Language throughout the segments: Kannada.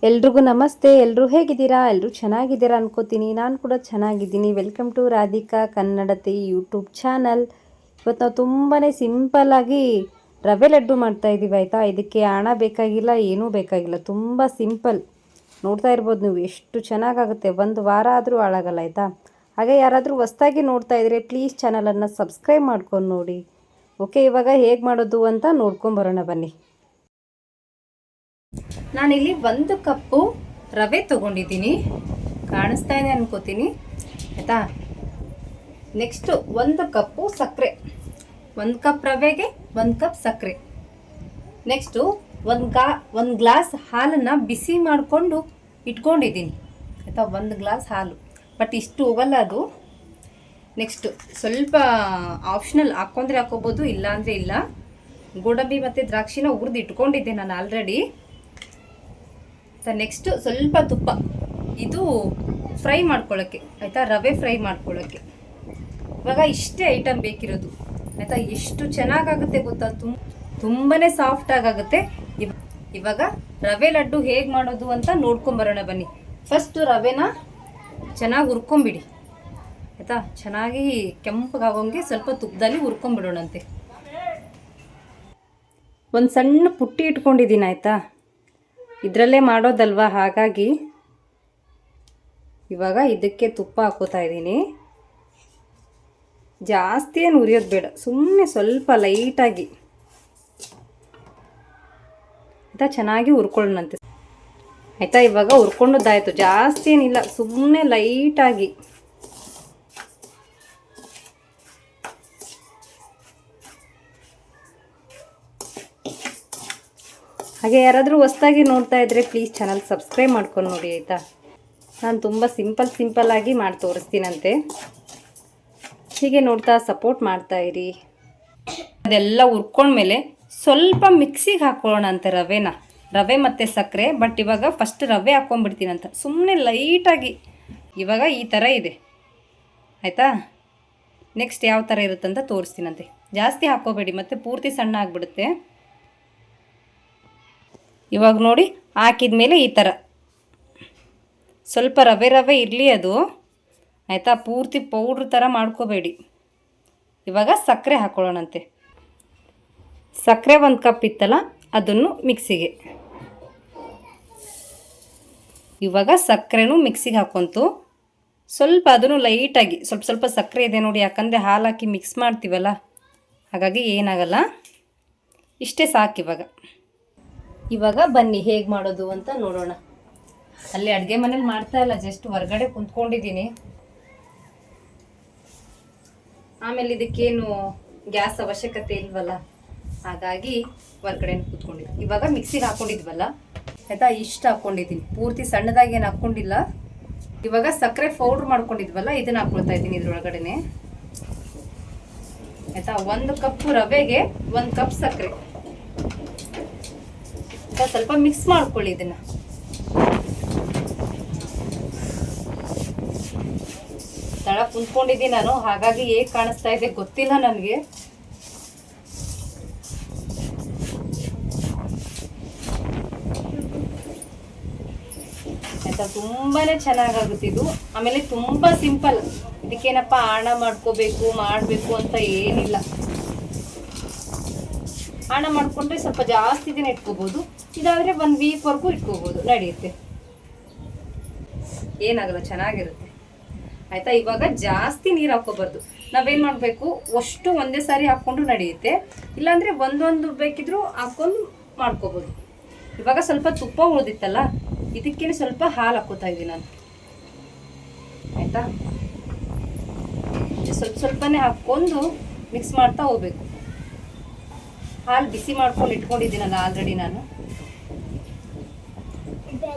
ಎಲ್ರಿಗೂ ನಮಸ್ತೆ. ಎಲ್ಲರೂ ಹೇಗಿದ್ದೀರಾ? ಎಲ್ಲರೂ ಚೆನ್ನಾಗಿದ್ದೀರಾ ಅನ್ಕೋತೀನಿ. ನಾನು ಕೂಡ ಚೆನ್ನಾಗಿದ್ದೀನಿ. Welcome to Radhika Kannadathi YouTube channel. ಇವತ್ತು ನಾವು ತುಂಬಾ ಸಿಂಪಲ್ಲಾಗಿ ರವೆ ಲಡ್ಡು ಮಾಡ್ತಾಯಿದ್ದೀವಿ ಆಯಿತಾ. ಇದಕ್ಕೆ ಹಣ ಬೇಕಾಗಿಲ್ಲ, ಏನೂ ಬೇಕಾಗಿಲ್ಲ, ತುಂಬ ಸಿಂಪಲ್. ನೋಡ್ತಾ ಇರ್ಬೋದು ನೀವು ಎಷ್ಟು ಚೆನ್ನಾಗಾಗುತ್ತೆ. ಒಂದು ವಾರ ಆದರೂ ಹಾಳಾಗಲ್ಲ ಆಯಿತಾ. ಹಾಗೆ ಯಾರಾದರೂ ಹೊಸ್ದಾಗಿ ನೋಡ್ತಾ ಇದ್ದರೆ ಪ್ಲೀಸ್ ಚಾನಲನ್ನು ಸಬ್ಸ್ಕ್ರೈಬ್ ಮಾಡ್ಕೊಂಡು ನೋಡಿ. ಓಕೆ, ಇವಾಗ ಹೇಗೆ ಮಾಡೋದು ಅಂತ ನೋಡ್ಕೊಂಬರೋಣ ಬನ್ನಿ. ನಾನಿಲ್ಲಿ 1 ಕಪ್ಪು ರವೆ ತೊಗೊಂಡಿದ್ದೀನಿ, ಕಾಣಿಸ್ತಾ ಇದೆ ಅನ್ಕೋತೀನಿ ಆಯಿತಾ. ನೆಕ್ಸ್ಟು 1 ಕಪ್ಪು ಸಕ್ಕರೆ, 1 ಕಪ್ ರವೆಗೆ 1 ಕಪ್ ಸಕ್ಕರೆ. ನೆಕ್ಸ್ಟು ಒಂದು ಗ್ಲಾಸ್ ಹಾಲನ್ನು ಬಿಸಿ ಮಾಡಿಕೊಂಡು ಇಟ್ಕೊಂಡಿದ್ದೀನಿ ಆಯಿತಾ. 1 ಗ್ಲಾಸ್ ಹಾಲು, ಬಟ್ ಇಷ್ಟು ಹೋಗಲ್ಲ ಅದು. ನೆಕ್ಸ್ಟು ಸ್ವಲ್ಪ ಆಪ್ಷನಲ್, ಹಾಕ್ಕೊಂಡ್ರೆ ಹಾಕೋಬೋದು, ಇಲ್ಲ ಅಂದರೆ ಇಲ್ಲ. ಗೋಡಂಬಿ ಮತ್ತು ದ್ರಾಕ್ಷಿನ ಹುರಿದು ಇಟ್ಕೊಂಡಿದ್ದೆ ನಾನು ಆಲ್ರೆಡಿ. ನೆಕ್ಸ್ಟು ಸ್ವಲ್ಪ ತುಪ್ಪ, ಇದು ಫ್ರೈ ಮಾಡ್ಕೊಳ್ಳೋಕ್ಕೆ ಆಯಿತಾ, ರವೆ ಫ್ರೈ ಮಾಡ್ಕೊಳ್ಳೋಕ್ಕೆ. ಇವಾಗ ಇಷ್ಟೇ ಐಟಮ್ ಬೇಕಿರೋದು ಆಯಿತಾ. ಎಷ್ಟು ಚೆನ್ನಾಗಾಗುತ್ತೆ ಗೊತ್ತಾ, ತುಂಬಾ ಸಾಫ್ಟಾಗುತ್ತೆ. ಇವಾಗ ರವೆ ಲಡ್ಡು ಹೇಗೆ ಮಾಡೋದು ಅಂತ ನೋಡ್ಕೊಂಬರೋಣ ಬನ್ನಿ. ಫಸ್ಟು ರವೆನ ಚೆನ್ನಾಗಿ ಹುರ್ಕೊಂಬಿಡಿ ಆಯಿತಾ. ಚೆನ್ನಾಗಿ ಕೆಂಪಗಾಗೋಂಗೆ ಸ್ವಲ್ಪ ತುಪ್ಪದಲ್ಲಿ ಹುರ್ಕೊಂಬಿಡೋಣಂತೆ. ಒಂದು ಸಣ್ಣ ಪುಟ್ಟಿ ಇಟ್ಕೊಂಡಿದ್ದೀನಿ ಆಯಿತಾ, ಇದರಲ್ಲೇ ಮಾಡೋದಲ್ವ, ಹಾಗಾಗಿ ಇವಾಗ ಇದಕ್ಕೆ ತುಪ್ಪ ಹಾಕೋತಾ ಇದ್ದೀನಿ. ಜಾಸ್ತಿ ಏನು ಹುರಿಯೋದು ಬೇಡ, ಸುಮ್ಮನೆ ಸ್ವಲ್ಪ ಲೈಟಾಗಿ ಆಯಿತಾ. ಚೆನ್ನಾಗಿ ಹುರ್ಕೊಳ್ಳೋಣಂತೆ ಆಯಿತಾ. ಇವಾಗ ಹುರ್ಕೊಂಡದ್ದಾಯಿತು, ಜಾಸ್ತಿ ಏನಿಲ್ಲ, ಸುಮ್ಮನೆ ಲೈಟಾಗಿ. ಹಾಗೆ ಯಾರಾದರೂ ಹೊಸ್ದಾಗಿ ನೋಡ್ತಾ ಇದ್ದರೆ ಪ್ಲೀಸ್ ಚಾನಲ್ ಸಬ್ಸ್ಕ್ರೈಬ್ ಮಾಡ್ಕೊಂಡು ನೋಡಿ ಆಯಿತಾ. ನಾನು ತುಂಬ ಸಿಂಪಲ್ಲಾಗಿ ಮಾಡಿ ತೋರಿಸ್ತೀನಂತೆ. ಹೀಗೆ ನೋಡ್ತಾ ಸಪೋರ್ಟ್ ಮಾಡ್ತಾಯಿರಿ. ಅದೆಲ್ಲ ಹುರ್ಕೊಂಡ್ಮೇಲೆ ಸ್ವಲ್ಪ ಮಿಕ್ಸಿಗೆ ಹಾಕ್ಕೊಳ್ಳೋಣ ಅಂತೆ ರವೆ ಮತ್ತು ಸಕ್ಕರೆ. ಬಟ್ ಇವಾಗ ಫಸ್ಟ್ ರವೆ ಹಾಕ್ಕೊಂಡ್ಬಿಡ್ತೀನಂತ, ಸುಮ್ಮನೆ ಲೈಟಾಗಿ. ಇವಾಗ ಈ ಥರ ಇದೆ ಆಯಿತಾ. ನೆಕ್ಸ್ಟ್ ಯಾವ ಥರ ಇರುತ್ತಂತ ತೋರಿಸ್ತೀನಂತೆ. ಜಾಸ್ತಿ ಹಾಕ್ಕೋಬೇಡಿ, ಮತ್ತು ಪೂರ್ತಿ ಸಣ್ಣ ಆಗಿಬಿಡುತ್ತೆ. ಇವಾಗ ನೋಡಿ, ಹಾಕಿದ ಮೇಲೆ ಈ ಥರ ಸ್ವಲ್ಪ ರವೆ ಇರಲಿ ಅದು ಆಯಿತಾ. ಪೂರ್ತಿ ಪೌಡ್ರ್ ಥರ ಮಾಡ್ಕೋಬೇಡಿ. ಇವಾಗ ಸಕ್ಕರೆ ಹಾಕ್ಕೊಳ್ಳೋಣಂತೆ. ಸಕ್ಕರೆ 1 ಕಪ್ ಇತ್ತಲ್ಲ, ಅದನ್ನು ಮಿಕ್ಸಿಗೆ. ಇವಾಗ ಸಕ್ಕರೆನೂ ಮಿಕ್ಸಿಗೆ ಹಾಕ್ಕೊಂತು. ಸ್ವಲ್ಪ ಅದನ್ನು ಲೈಟಾಗಿ ಸ್ವಲ್ಪ ಸಕ್ಕರೆ ಇದೆ ನೋಡಿ, ಯಾಕಂದರೆ ಹಾಲು ಹಾಕಿ ಮಿಕ್ಸ್ ಮಾಡ್ತೀವಲ್ಲ, ಹಾಗಾಗಿ ಏನಾಗಲ್ಲ. ಇಷ್ಟೇ ಸಾಕು. ಇವಾಗ ಬನ್ನಿ ಹೇಗೆ ಮಾಡೋದು ಅಂತ ನೋಡೋಣ. ಅಲ್ಲಿ ಅಡುಗೆ ಮನೇಲಿ ಮಾಡ್ತಾ ಇಲ್ಲ, ಜಸ್ಟ್ ಹೊರಗಡೆ ಕುಂತ್ಕೊಂಡಿದ್ದೀನಿ. ಆಮೇಲೆ ಇದಕ್ಕೇನು ಗ್ಯಾಸ್ ಅವಶ್ಯಕತೆ ಇಲ್ವಲ್ಲ, ಹಾಗಾಗಿ ಹೊರಗಡೆ ಕುತ್ಕೊಂಡಿದ್ದೀನಿ. ಇವಾಗ ಮಿಕ್ಸಿಗೆ ಹಾಕ್ಕೊಂಡಿದ್ವಲ್ಲ ಆಯಿತಾ, ಇಷ್ಟು ಹಾಕ್ಕೊಂಡಿದ್ದೀನಿ, ಪೂರ್ತಿ ಸಣ್ಣದಾಗಿ ಏನು ಹಾಕ್ಕೊಂಡಿಲ್ಲ. ಇವಾಗ ಸಕ್ಕರೆ ಪೌಡ್ರ್ ಮಾಡ್ಕೊಂಡಿದ್ವಲ್ಲ, ಇದನ್ನು ಹಾಕ್ಕೊಳ್ತಾ ಇದ್ದೀನಿ ಇದ್ರೊಳಗಡೆ ಆಯಿತಾ. 1 ಕಪ್ ರವೆಗೆ 1 ಕಪ್ ಸಕ್ಕರೆ. ಸ್ವಲ್ಪ ಮಿಕ್ಸ್ ಮಾಡ್ಕೊಳ್ಳಿ ಇದನ್ನು. ತಳ ಕುಂತ್ಕೊಂಡಿದ್ದೀನಿ ನಾನು, ಹಾಗಾಗಿ ಹೇಗೆ ಕಾಣಿಸ್ತಾ ಇದೆ ಗೊತ್ತಿಲ್ಲ ನನಗೆ. ಆಯ್ತಾ, ತುಂಬಾನೇ ಚೆನ್ನಾಗಾಗುತ್ತೆ ಇದು. ಆಮೇಲೆ ತುಂಬ ಸಿಂಪಲ್. ಇದಕ್ಕೇನಪ್ಪ ಹಣ ಮಾಡಬೇಕು ಅಂತ ಏನಿಲ್ಲ. ಹಣ ಮಾಡಿಕೊಂಡ್ರೆ ಸ್ವಲ್ಪ ಜಾಸ್ತಿ ದಿನ ಇಟ್ಕೋಬೋದು, ಇದಾದರೆ 1 ವೀಕ್ವರೆಗೂ ಇಟ್ಕೋಬೋದು, ನಡೆಯುತ್ತೆ, ಏನಾಗಲ್ಲ, ಚೆನ್ನಾಗಿರುತ್ತೆ ಆಯಿತಾ. ಇವಾಗ ಜಾಸ್ತಿ ನೀರು ಹಾಕ್ಕೋಬಾರ್ದು. ನಾವೇನು ಮಾಡಬೇಕು, ಅಷ್ಟು ಒಂದೇ ಸಾರಿ ಹಾಕ್ಕೊಂಡು ನಡೆಯುತ್ತೆ, ಇಲ್ಲಾಂದರೆ ಒಂದೊಂದು ಬೇಕಿದ್ರೂ ಹಾಕ್ಕೊಂಡು ಮಾಡ್ಕೋಬೋದು. ಇವಾಗ ಸ್ವಲ್ಪ ತುಪ್ಪ ಉಳಿದಿತ್ತಲ್ಲ, ಇದಕ್ಕೇನೆ ಸ್ವಲ್ಪ ಹಾಲು ಹಾಕ್ಕೋತಾ ಇದ್ದೀನಿ ನಾನು ಆಯಿತಾ. ಸ್ವಲ್ಪನೇ ಹಾಕ್ಕೊಂಡು ಮಿಕ್ಸ್ ಮಾಡ್ತಾ ಹೋಗ್ಬೇಕು. ಹಾಲು ಬಿಸಿ ಮಾಡ್ಕೊಂಡು ಇಟ್ಕೊಂಡಿದ್ದೀನಲ್ಲ ಆಲ್ರೆಡಿ ನಾನು.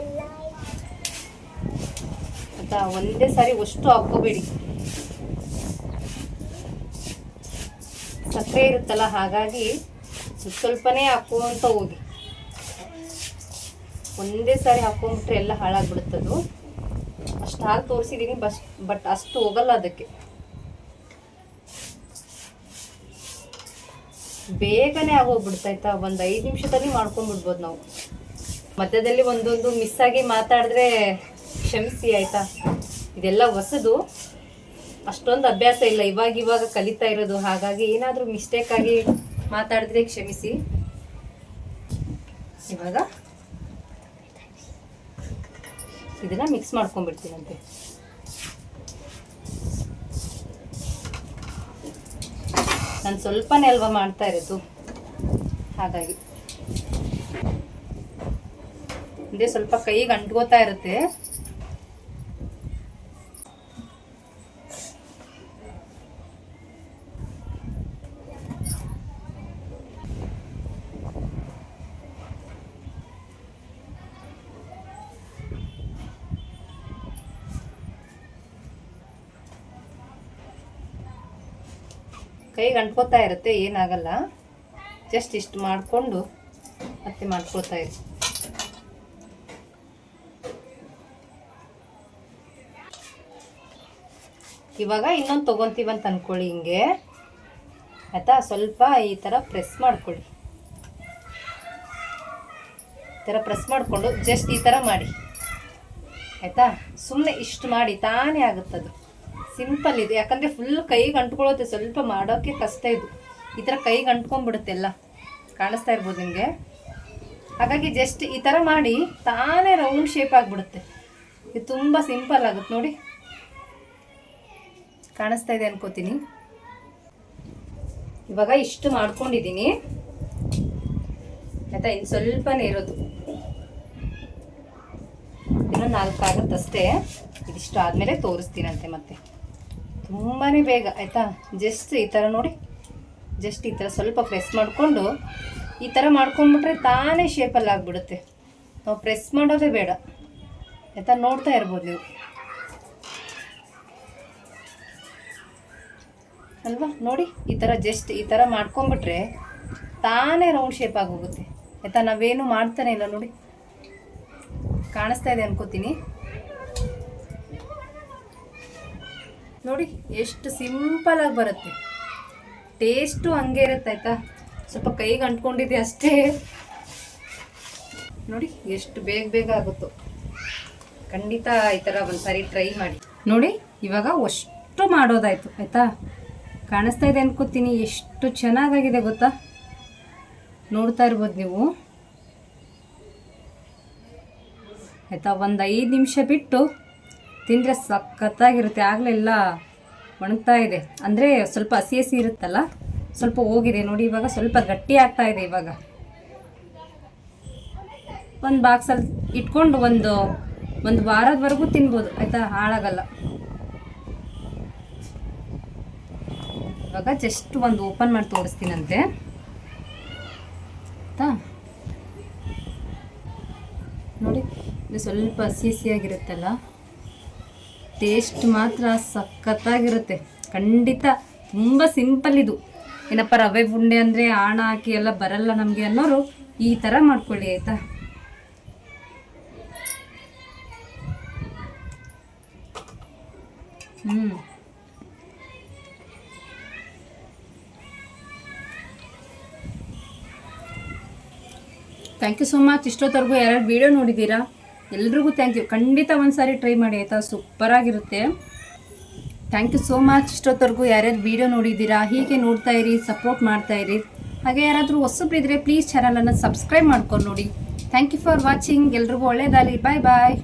ಆಯಿತಾ, ಒಂದೇ ಸಾರಿ ಅಷ್ಟು ಹಾಕ್ಕೋಬೇಡಿ, ಸಕ್ಕರೆ ಇರುತ್ತಲ್ಲ, ಹಾಗಾಗಿ ಸ್ವಲ್ಪನೇ ಹಾಕ್ಕೊಂತ ಹೋಗಿ. ಒಂದೇ ಸಾರಿ ಹಾಕ್ಕೊಂಡ್ಬಿಟ್ರೆ ಎಲ್ಲ ಹಾಳಾಗ್ಬಿಡುತ್ತದು. ಅಷ್ಟು ಹಾಲು ತೋರಿಸಿದ್ದೀನಿ, ಬಟ್ ಅಷ್ಟು ಹೋಗಲ್ಲ ಅದಕ್ಕೆ. ಬೇಗನೆ ಆಗೋಗ್ಬಿಡ್ತಾಯ್ತಾ, ಒಂದು 5 ನಿಮಿಷದಲ್ಲಿ ಮಾಡ್ಕೊಂಡ್ಬಿಡ್ಬೋದು ನಾವು. ಮಧ್ಯದಲ್ಲಿ ಒಂದೊಂದು ಮಿಸ್ ಆಗಿ ಮಾತಾಡಿದ್ರೆ ಕ್ಷಮಿಸಿ ಆಯಿತಾ. ಇದೆಲ್ಲ ಹೊಸದು, ಅಷ್ಟೊಂದು ಅಭ್ಯಾಸ ಇಲ್ಲ, ಇವಾಗ ಕಲಿತಾ ಇರೋದು. ಹಾಗಾಗಿ ಏನಾದರೂ ಮಿಸ್ಟೇಕ್ ಆಗಿ ಮಾತಾಡಿದ್ರೆ ಕ್ಷಮಿಸಿ. ಇವಾಗ ಇದನ್ನ ಮಿಕ್ಸ್ ಮಾಡ್ಕೊಂಡ್ಬಿಡ್ತೀನಂತೆ. ನಾನು ಸ್ವಲ್ಪನೇ ಅಲ್ವಾ ಮಾಡ್ತಾ ಇರೋದು, ಹಾಗಾಗಿ ಇದೇ ಸ್ವಲ್ಪ ಕೈಗೆ ಅಂಟ್ಕೋತಾ ಇರುತ್ತೆ. ಕೈಗೆ ಅಂಟ್ಕೋತಾ ಇರುತ್ತೆ, ಏನಾಗಲ್ಲ. ಜಸ್ಟ್ ಇಷ್ಟು ಮಾಡಿಕೊಂಡು ಮತ್ತೆ ಮಾಡ್ಕೊಳ್ತಾ ಇರಿ. ಇವಾಗ ಇನ್ನೊಂದು ತೊಗೊತೀವಂತ ಅಂದ್ಕೊಳ್ಳಿ, ಹಿಂಗೆ ಆಯಿತಾ. ಸ್ವಲ್ಪ ಈ ಥರ ಪ್ರೆಸ್ ಮಾಡ್ಕೊಳ್ಳಿ. ಈ ಥರ ಪ್ರೆಸ್ ಮಾಡಿಕೊಂಡು ಜಸ್ಟ್ ಈ ಥರ ಮಾಡಿ ಆಯಿತಾ. ಸುಮ್ಮನೆ ಇಷ್ಟು ಮಾಡಿ ತಾನೇ ಆಗುತ್ತದು. ಸಿಂಪಲ್ ಇದು, ಯಾಕಂದರೆ ಫುಲ್ ಕೈಗೆ ಅಂಟ್ಕೊಳ್ಳುತ್ತೆ, ಸ್ವಲ್ಪ ಮಾಡೋಕ್ಕೆ ಕಷ್ಟ ಇದು. ಈ ಥರ ಕೈಗೆ ಅಂಟ್ಕೊಂಡ್ಬಿಡುತ್ತೆ ಎಲ್ಲ, ಕಾಣಿಸ್ತಾ ಇರ್ಬೋದು ನಿಮಗೆ. ಹಾಗಾಗಿ ಜಸ್ಟ್ ಈ ಥರ ಮಾಡಿ ತಾನೇ ರೌಂಡ್ ಶೇಪ್ ಆಗಿಬಿಡುತ್ತೆ. ಇದು ತುಂಬ ಸಿಂಪಲ್ ಆಗುತ್ತೆ ನೋಡಿ, ಕಾಣಿಸ್ತಾ ಇದೆ ಅನ್ಕೋತೀನಿ. ಇವಾಗ ಇಷ್ಟು ಮಾಡ್ಕೊಂಡಿದ್ದೀನಿ ಆಯಿತಾ. ಇನ್ನು ಸ್ವಲ್ಪನೇ ಇರೋದು, ಇನ್ನೂ 4 ಆಗುತ್ತಷ್ಟೇ. ಇದಿಷ್ಟು ಆದಮೇಲೆ ತೋರಿಸ್ತೀನಂತೆ ಮತ್ತೆ. ತುಂಬಾ ಬೇಗ ಆಯಿತಾ. ಜಸ್ಟ್ ಈ ಥರ ನೋಡಿ, ಜಸ್ಟ್ ಈ ಥರ ಸ್ವಲ್ಪ ಪ್ರೆಸ್ ಮಾಡಿಕೊಂಡು ಈ ಥರ ಮಾಡ್ಕೊಂಡ್ಬಿಟ್ರೆ ತಾನೇ ಶೇಪಲ್ಲಿ ಆಗಿಬಿಡುತ್ತೆ. ನಾವು ಪ್ರೆಸ್ ಮಾಡೋದೇ ಬೇಡ ಆಯಿತಾ. ನೋಡ್ತಾ ಇರ್ಬೋದು ನೀವು ಅಲ್ವಾ. ನೋಡಿ ಈ ಥರ ಜಸ್ಟ್ ಈ ಥರ ಮಾಡ್ಕೊಂಬಿಟ್ರೆ ತಾನೇ ರೌಂಡ್ ಶೇಪ್ ಆಗೋಗುತ್ತೆ ಆಯಿತಾ. ನಾವೇನು ಮಾಡ್ತಾನೆ ಇಲ್ಲ ನೋಡಿ, ಕಾಣಿಸ್ತಾ ಇದೆ ಅನ್ಕೋತೀನಿ. ನೋಡಿ ಎಷ್ಟು ಸಿಂಪಲಾಗಿ ಬರುತ್ತೆ, ಟೇಸ್ಟು ಹಂಗೆ ಇರುತ್ತೆ ಆಯಿತಾ. ಸ್ವಲ್ಪ ಕೈಗೆ ಅಂಟ್ಕೊಂಡಿದೆ ಅಷ್ಟೇ. ನೋಡಿ ಎಷ್ಟು ಬೇಗ ಆಗುತ್ತೋ. ಖಂಡಿತ ಈ ಥರ ಒಂದ್ಸಾರಿ ಟ್ರೈ ಮಾಡಿ ನೋಡಿ. ಇವಾಗ ಅಷ್ಟು ಮಾಡೋದಾಯಿತು ಆಯಿತಾ. ಕಾಣಿಸ್ತಾ ಇದೆ ಅನ್ಕೋತೀನಿ, ಎಷ್ಟು ಚೆನ್ನಾಗಾಗಿದೆ ಗೊತ್ತಾ. ನೋಡ್ತಾ ಇರ್ಬೋದು ನೀವು ಆಯಿತಾ. ಒಂದು 5 ನಿಮಿಷ ಬಿಟ್ಟು ತಿಂದರೆ ಸಖತ್ತಾಗಿರುತ್ತೆ. ಆಗಲೆಲ್ಲ ಒಣಗ್ತಾ ಇದೆ, ಅಂದರೆ ಸ್ವಲ್ಪ ಹಸಿ ಹಸಿ ಇರುತ್ತಲ್ಲ, ಸ್ವಲ್ಪ ಹೋಗಿದೆ ನೋಡಿ. ಇವಾಗ ಸ್ವಲ್ಪ ಗಟ್ಟಿ ಆಗ್ತಾ ಇದೆ. ಇವಾಗ ಒಂದು ಬಾಕ್ಸಲ್ಲಿ ಇಟ್ಕೊಂಡು ಒಂದು ವಾರದವರೆಗೂ ತಿನ್ಬೋದು ಆಯಿತಾ, ಹಾಳಾಗಲ್ಲ. ಇವಾಗ ಜಸ್ಟ್ ಒಂದು ಓಪನ್ ಮಾಡಿ ತೋರಿಸ್ತೀನಂತೆ ಆಯಿತಾ. ನೋಡಿ ಇದು ಸ್ವಲ್ಪ ಹಸಿ ಹಸಿಯಾಗಿರುತ್ತಲ್ಲ, ಟೇಸ್ಟ್ ಮಾತ್ರ ಸಖತ್ತಾಗಿರುತ್ತೆ ಖಂಡಿತ. ತುಂಬ ಸಿಂಪಲ್ ಇದು. ಏನಪ್ಪ ರವೆ ಉಂಡೆ ಅಂದರೆ ಆಣ ಹಾಕಿ ಎಲ್ಲ ಬರಲ್ಲ ನಮಗೆ ಅನ್ನೋರು ಈ ಥರ ಮಾಡ್ಕೊಳ್ಳಿ ಆಯಿತಾ. Thank you so much. ಇಷ್ಟೊತ್ತವರೆಗೂ ಯಾರ್ಯಾರು ವೀಡಿಯೋ ನೋಡಿದ್ದೀರಾ ಎಲ್ರಿಗೂ ಥ್ಯಾಂಕ್ ಯು. ಖಂಡಿತ ಒಂದು ಸಾರಿ ಟ್ರೈ ಮಾಡಿ ಆಯಿತಾ, ಸೂಪರಾಗಿರುತ್ತೆ. Thank you so much. ಇಷ್ಟೊತ್ತವರೆಗೂ ಯಾರ್ಯಾರು ವೀಡಿಯೋ ನೋಡಿದ್ದೀರಾ ಹೀಗೆ ನೋಡ್ತಾ ಇರಿ, ಸಪೋರ್ಟ್ ಮಾಡ್ತಾ ಇರಿ. ಹಾಗೆ ಯಾರಾದರೂ ಹೊಸಬ್ರಿದ್ರೆ ಪ್ಲೀಸ್ ಚಾನಲನ್ನು ಸಬ್ಸ್ಕ್ರೈಬ್ ಮಾಡ್ಕೊಂಡು ನೋಡಿ. Thank you for watching. ಎಲ್ರಿಗೂ ಒಳ್ಳೆಯದಾಗಲಿ. ಬಾಯ್ ಬಾಯ್.